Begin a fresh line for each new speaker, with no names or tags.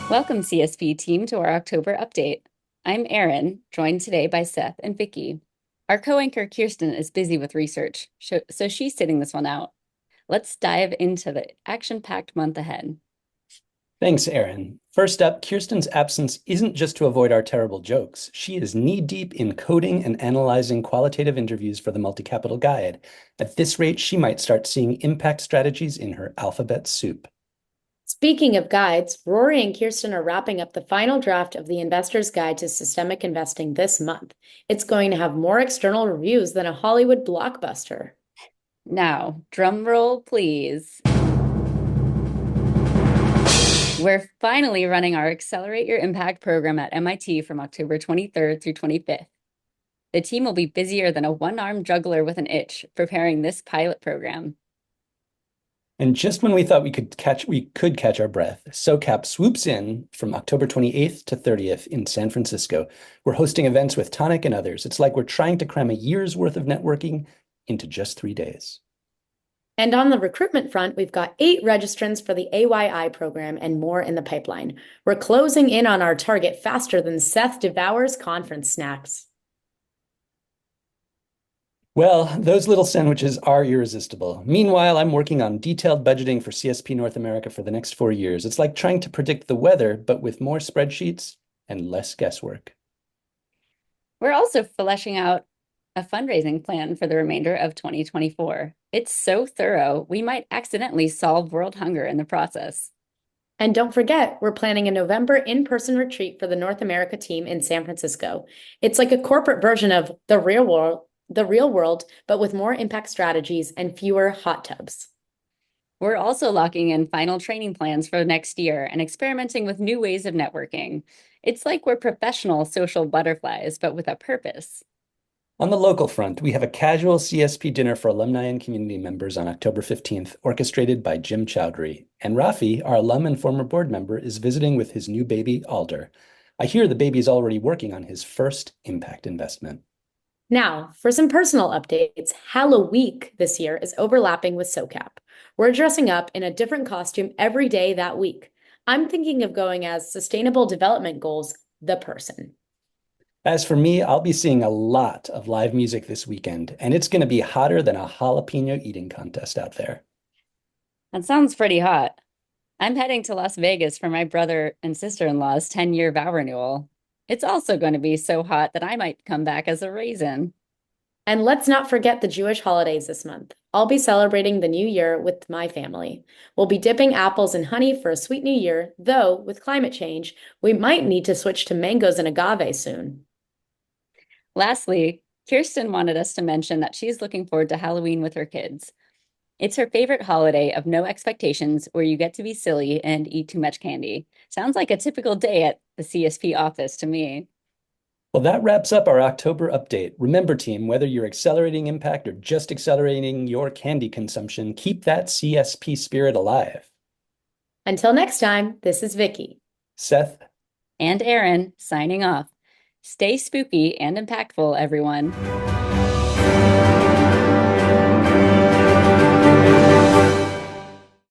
Welcome, CSP team, to our October update. I'm Erin, joined today by Seth and Vicky. Our co-anchor Kirsten is busy with research, so she's sitting this one out. Let's dive into the action-packed month ahead.
Thanks, Erin. First up, Kirsten's absence isn't just to avoid our terrible jokes. She is knee-deep in coding and analyzing qualitative interviews for the Multi-Capital Guide. At this rate, she might start seeing impact strategies in her alphabet soup.
Speaking of guides, Rory and Kirsten are wrapping up the final draft of the Investor's Guide to Systemic Investing this month. It's going to have more external reviews than a Hollywood blockbuster.
Now, drum roll, please. We're finally running our Accelerate Your Impact program at MIT from October 23rd through 25th. The team will be busier than a one-armed juggler with an itch preparing this pilot program.
And just when we thought we could catch our breath, SoCap swoops in from October 28th to 30th in San Francisco. We're hosting events with Tonic and others. It's like we're trying to cram a year's worth of networking into just 3 days.
And on the recruitment front, we've got 8 registrants for the AYI program and more in the pipeline. We're closing in on our target faster than Seth devours conference snacks.
Well, those little sandwiches are irresistible. Meanwhile, I'm working on detailed budgeting for CSP North America for the next 4 years. It's like trying to predict the weather, but with more spreadsheets and less guesswork.
We're also fleshing out a fundraising plan for the remainder of 2024. It's so thorough, we might accidentally solve world hunger in the process.
And don't forget, we're planning a November in-person retreat for the North America team in San Francisco. It's like a corporate version of the real world, but with more impact strategies and fewer hot tubs.
We're also locking in final training plans for next year and experimenting with new ways of networking. It's like we're professional social butterflies, but with a purpose.
On the local front, we have a casual CSP dinner for alumni and community members on October 15th, orchestrated by Jim Chowdhury. And Rafi, our alum and former board member, is visiting with his new baby, Alder. I hear the baby's already working on his first impact investment.
Now, for some personal updates, Halloween this year is overlapping with SoCap. We're dressing up in a different costume every day that week. I'm thinking of going as Sustainable Development Goals, the person.
As for me, I'll be seeing a lot of live music this weekend, and it's going to be hotter than a jalapeno eating contest out there.
That sounds pretty hot. I'm heading to Las Vegas for my brother and sister-in-law's 10-year vow renewal. It's also going to be so hot that I might come back as a raisin.
And let's not forget the Jewish holidays this month. I'll be celebrating the new year with my family. We'll be dipping apples in honey for a sweet new year, though with climate change, we might need to switch to mangoes and agave soon.
Lastly, Kirsten wanted us to mention that she's looking forward to Halloween with her kids. It's her favorite holiday of no expectations where you get to be silly and eat too much candy. Sounds like a typical day at the CSP office to me.
Well, that wraps up our October update. Remember, team, whether you're accelerating impact or just accelerating your candy consumption, keep that CSP spirit alive.
Until next time, this is Vicky.
Seth.
And Erin signing off. Stay spooky and impactful, everyone.